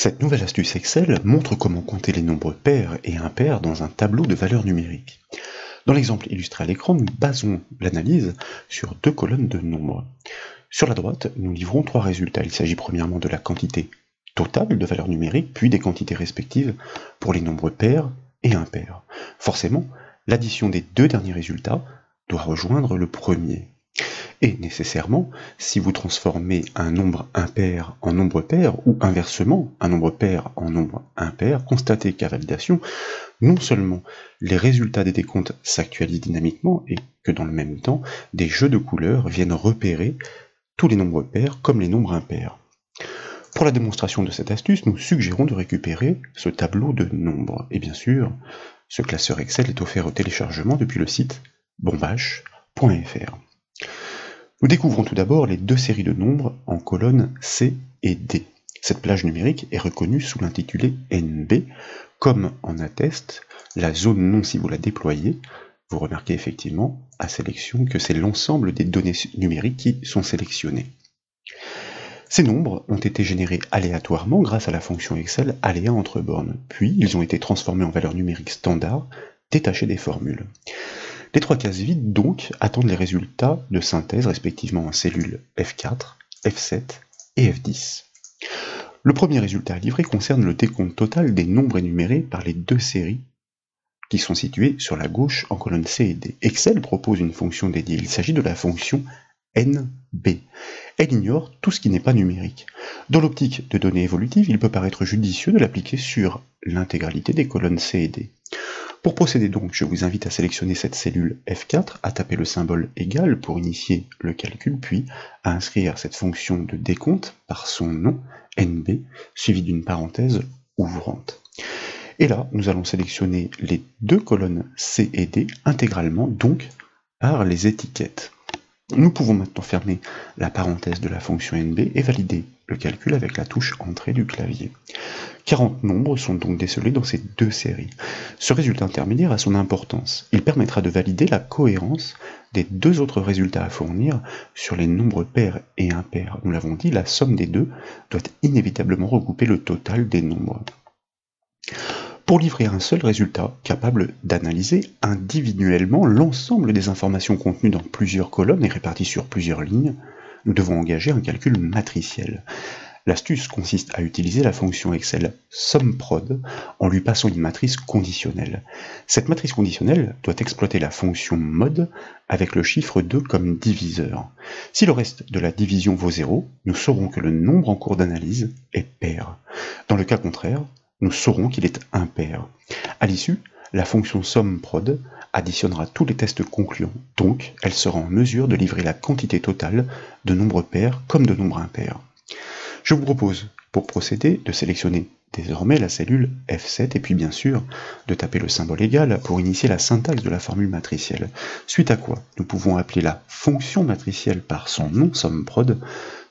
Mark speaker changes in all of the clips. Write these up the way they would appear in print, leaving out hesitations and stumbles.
Speaker 1: Cette nouvelle astuce Excel montre comment compter les nombres pairs et impairs dans un tableau de valeurs numériques. Dans l'exemple illustré à l'écran, nous basons l'analyse sur deux colonnes de nombres. Sur la droite, nous livrons trois résultats. Il s'agit premièrement de la quantité totale de valeurs numériques, puis des quantités respectives pour les nombres pairs et impairs. Forcément, l'addition des deux derniers résultats doit rejoindre le premier. Et nécessairement, si vous transformez un nombre impair en nombre pair, ou inversement, un nombre pair en nombre impair, constatez qu'à validation, non seulement les résultats des décomptes s'actualisent dynamiquement, et que dans le même temps, des jeux de couleurs viennent repérer tous les nombres pairs comme les nombres impairs. Pour la démonstration de cette astuce, nous suggérons de récupérer ce tableau de nombres. Et bien sûr, ce classeur Excel est offert au téléchargement depuis le site bombache.fr. Nous découvrons tout d'abord les deux séries de nombres en colonnes C et D. Cette plage numérique est reconnue sous l'intitulé NB, comme en atteste la zone non si vous la déployez. Vous remarquez effectivement à sélection que c'est l'ensemble des données numériques qui sont sélectionnées. Ces nombres ont été générés aléatoirement grâce à la fonction Excel aléa entre bornes, puis ils ont été transformés en valeurs numériques standards détachées des formules. Les trois cases vides, donc, attendent les résultats de synthèse respectivement en cellules F4, F7 et F10. Le premier résultat à livrer concerne le décompte total des nombres énumérés par les deux séries qui sont situées sur la gauche en colonne C et D. Excel propose une fonction dédiée, il s'agit de la fonction NB. Elle ignore tout ce qui n'est pas numérique. Dans l'optique de données évolutives, il peut paraître judicieux de l'appliquer sur l'intégralité des colonnes C et D. Pour procéder donc, je vous invite à sélectionner cette cellule F4, à taper le symbole égal pour initier le calcul, puis à inscrire cette fonction de décompte par son nom, NB, suivi d'une parenthèse ouvrante. Et là, nous allons sélectionner les deux colonnes C et D intégralement, donc par les étiquettes. Nous pouvons maintenant fermer la parenthèse de la fonction NB et valider le calcul avec la touche Entrée du clavier. 40 nombres sont donc décelés dans ces deux séries. Ce résultat intermédiaire a son importance. Il permettra de valider la cohérence des deux autres résultats à fournir sur les nombres pairs et impairs. Nous l'avons dit, la somme des deux doit inévitablement regrouper le total des nombres. Pour livrer un seul résultat capable d'analyser individuellement l'ensemble des informations contenues dans plusieurs colonnes et réparties sur plusieurs lignes, nous devons engager un calcul matriciel. L'astuce consiste à utiliser la fonction Excel SUMPROD en lui passant une matrice conditionnelle. Cette matrice conditionnelle doit exploiter la fonction MOD avec le chiffre 2 comme diviseur. Si le reste de la division vaut 0, nous saurons que le nombre en cours d'analyse est pair. Dans le cas contraire, nous saurons qu'il est impair. À l'issue, la fonction SUMPROD additionnera tous les tests concluants, donc elle sera en mesure de livrer la quantité totale de nombres pairs comme de nombres impairs. Je vous propose, pour procéder, de sélectionner désormais la cellule F7 et puis bien sûr de taper le symbole égal pour initier la syntaxe de la formule matricielle. Suite à quoi, nous pouvons appeler la fonction matricielle par son nom SUMPROD,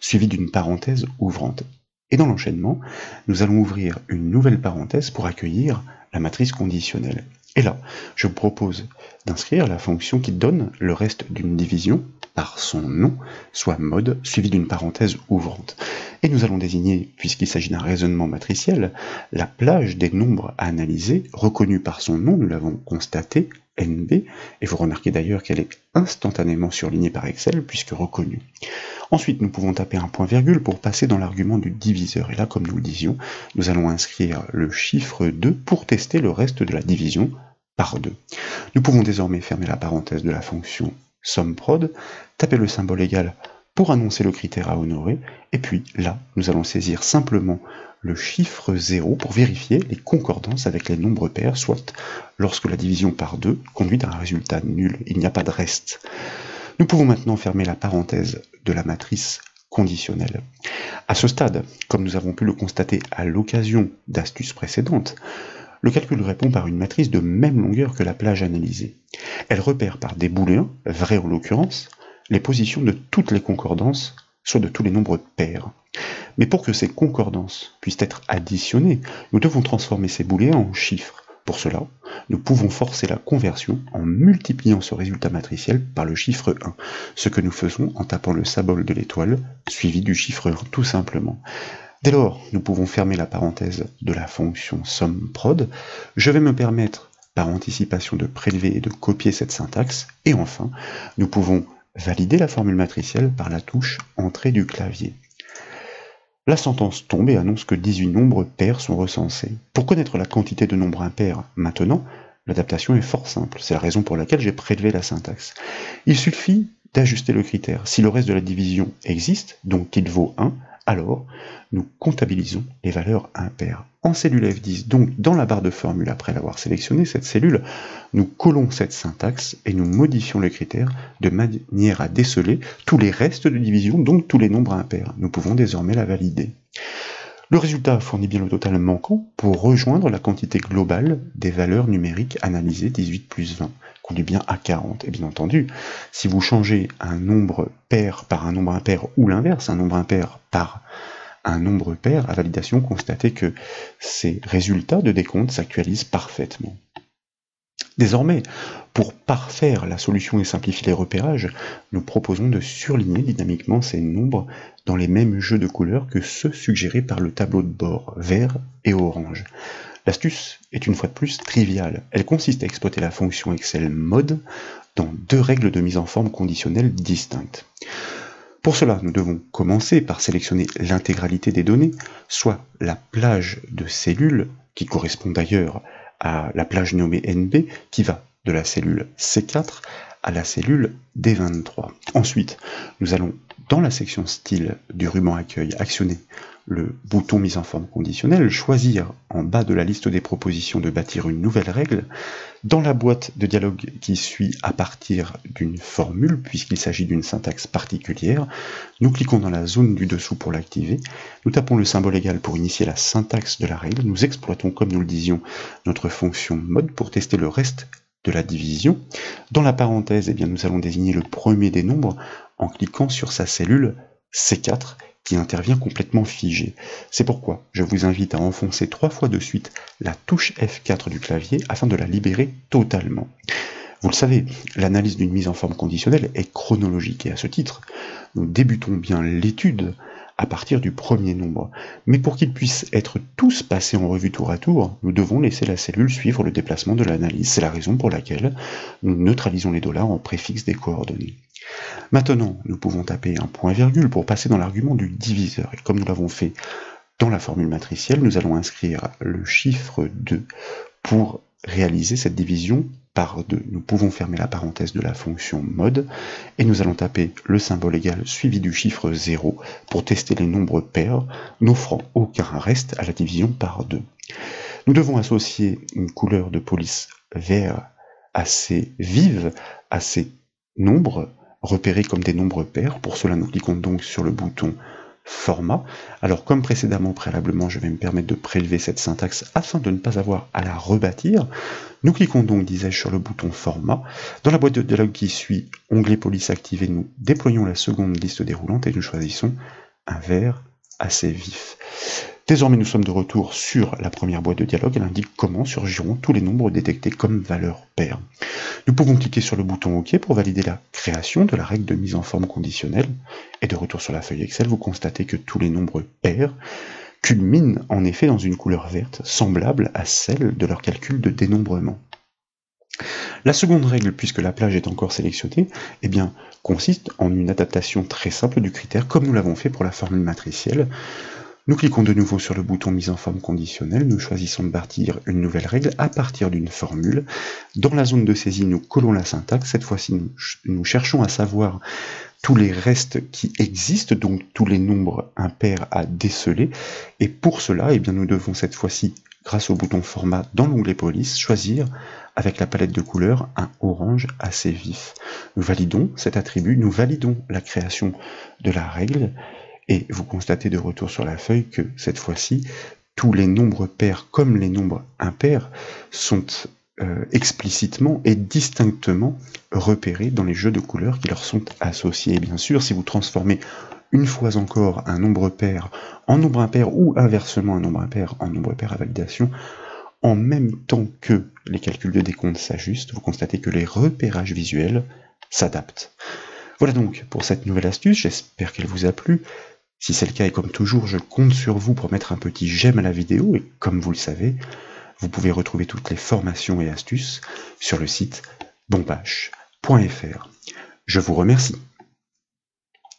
Speaker 1: suivi d'une parenthèse ouvrante. Et dans l'enchaînement, nous allons ouvrir une nouvelle parenthèse pour accueillir la matrice conditionnelle. Et là, je vous propose d'inscrire la fonction qui donne le reste d'une division par son nom, soit mode, suivi d'une parenthèse ouvrante. Et nous allons désigner, puisqu'il s'agit d'un raisonnement matriciel, la plage des nombres à analyser, reconnue par son nom, nous l'avons constaté, NB, et vous remarquez d'ailleurs qu'elle est instantanément surlignée par Excel, puisque reconnue. Ensuite, nous pouvons taper un point-virgule pour passer dans l'argument du diviseur. Et là, comme nous le disions, nous allons inscrire le chiffre 2 pour tester le reste de la division par 2. Nous pouvons désormais fermer la parenthèse de la fonction SUMPROD, taper le symbole égal pour annoncer le critère à honorer, et puis là, nous allons saisir simplement le chiffre 0 pour vérifier les concordances avec les nombres pairs, soit lorsque la division par 2 conduit à un résultat nul, il n'y a pas de reste. Nous pouvons maintenant fermer la parenthèse de la matrice conditionnelle. À ce stade, comme nous avons pu le constater à l'occasion d'astuces précédentes, le calcul répond par une matrice de même longueur que la plage analysée. Elle repère par des booléens, vrais en l'occurrence, les positions de toutes les concordances, soit de tous les nombres pairs. Mais pour que ces concordances puissent être additionnées, nous devons transformer ces booléens en chiffres. Pour cela, nous pouvons forcer la conversion en multipliant ce résultat matriciel par le chiffre 1, ce que nous faisons en tapant le symbole de l'étoile, suivi du chiffre 1 tout simplement. Dès lors, nous pouvons fermer la parenthèse de la fonction SUMPROD. Je vais me permettre, par anticipation, de prélever et de copier cette syntaxe. Et enfin, nous pouvons valider la formule matricielle par la touche Entrée du clavier. La sentence tombe et annonce que 18 nombres pairs sont recensés. Pour connaître la quantité de nombres impairs maintenant, l'adaptation est fort simple. C'est la raison pour laquelle j'ai prélevé la syntaxe. Il suffit d'ajuster le critère. Si le reste de la division existe, donc qu'il vaut 1, alors nous comptabilisons les valeurs impaires. En cellule F10, donc dans la barre de formule, après l'avoir sélectionné cette cellule, nous collons cette syntaxe et nous modifions le critère de manière à déceler tous les restes de division, donc tous les nombres impairs. Nous pouvons désormais la valider. Le résultat fournit bien le total manquant pour rejoindre la quantité globale des valeurs numériques analysées, 18 plus 20, conduit bien à 40. Et bien entendu, si vous changez un nombre pair par un nombre impair ou l'inverse, un nombre impair par un nombre pair, à validation, constatez que ces résultats de décompte s'actualisent parfaitement. Désormais, pour parfaire la solution et simplifier les repérages, nous proposons de surligner dynamiquement ces nombres dans les mêmes jeux de couleurs que ceux suggérés par le tableau de bord vert et orange. L'astuce est une fois de plus triviale. Elle consiste à exploiter la fonction Excel mode dans deux règles de mise en forme conditionnelle distinctes. Pour cela, nous devons commencer par sélectionner l'intégralité des données, soit la plage de cellules, qui correspond d'ailleurs à la plage nommée NB, qui va de la cellule C4 à la cellule D23. Ensuite, nous allons, dans la section style du ruban accueil, actionner le bouton mise en forme conditionnelle, choisir en bas de la liste des propositions de bâtir une nouvelle règle. Dans la boîte de dialogue qui suit à partir d'une formule, puisqu'il s'agit d'une syntaxe particulière, nous cliquons dans la zone du dessous pour l'activer, nous tapons le symbole égal pour initier la syntaxe de la règle, nous exploitons, comme nous le disions, notre fonction mode pour tester le reste de la division. Dans la parenthèse, eh bien, nous allons désigner le premier des nombres en cliquant sur sa cellule C4 qui intervient complètement figée. C'est pourquoi je vous invite à enfoncer 3 fois de suite la touche F4 du clavier afin de la libérer totalement. Vous le savez, l'analyse d'une mise en forme conditionnelle est chronologique et à ce titre, nous débutons bien l'étude à partir du premier nombre. Mais pour qu'ils puissent être tous passés en revue tour à tour, nous devons laisser la cellule suivre le déplacement de l'analyse. C'est la raison pour laquelle nous neutralisons les dollars en préfixe des coordonnées. Maintenant, nous pouvons taper un point-virgule pour passer dans l'argument du diviseur. Et comme nous l'avons fait dans la formule matricielle, nous allons inscrire le chiffre 2 pour réaliser cette division par 2. Nous pouvons fermer la parenthèse de la fonction mode et nous allons taper le symbole égal suivi du chiffre 0 pour tester les nombres pairs, n'offrant aucun reste à la division par 2. Nous devons associer une couleur de police vert assez vive à ces nombres repérés comme des nombres pairs. Pour cela, nous cliquons donc sur le bouton format. Alors comme précédemment, préalablement, je vais me permettre de prélever cette syntaxe afin de ne pas avoir à la rebâtir. Nous cliquons donc, disais-je, sur le bouton format. Dans la boîte de dialogue qui suit, onglet police activé, nous déployons la seconde liste déroulante et nous choisissons un vert assez vif. Désormais, nous sommes de retour sur la première boîte de dialogue. Elle indique comment surgiront tous les nombres détectés comme valeurs paires. Nous pouvons cliquer sur le bouton OK pour valider la création de la règle de mise en forme conditionnelle. Et de retour sur la feuille Excel, vous constatez que tous les nombres pairs culminent en effet dans une couleur verte, semblable à celle de leur calcul de dénombrement. La seconde règle, puisque la plage est encore sélectionnée, eh bien, consiste en une adaptation très simple du critère, comme nous l'avons fait pour la formule matricielle. Nous cliquons de nouveau sur le bouton mise en forme conditionnelle, nous choisissons de bâtir une nouvelle règle à partir d'une formule. Dans la zone de saisie, nous collons la syntaxe. Cette fois-ci, nous cherchons à savoir tous les restes qui existent, donc tous les nombres impairs à déceler. Et pour cela, eh bien, nous devons cette fois-ci, grâce au bouton format dans l'onglet police, choisir avec la palette de couleurs un orange assez vif. Nous validons cet attribut, nous validons la création de la règle. Et vous constatez de retour sur la feuille que, cette fois-ci, tous les nombres pairs comme les nombres impairs sont explicitement et distinctement repérés dans les jeux de couleurs qui leur sont associés. Et bien sûr, si vous transformez une fois encore un nombre pair en nombre impair ou inversement un nombre impair en nombre pair à validation, en même temps que les calculs de décompte s'ajustent, vous constatez que les repérages visuels s'adaptent. Voilà donc pour cette nouvelle astuce, j'espère qu'elle vous a plu. Si c'est le cas et comme toujours, je compte sur vous pour mettre un petit j'aime à la vidéo et comme vous le savez, vous pouvez retrouver toutes les formations et astuces sur le site bonbash.fr. Je vous remercie.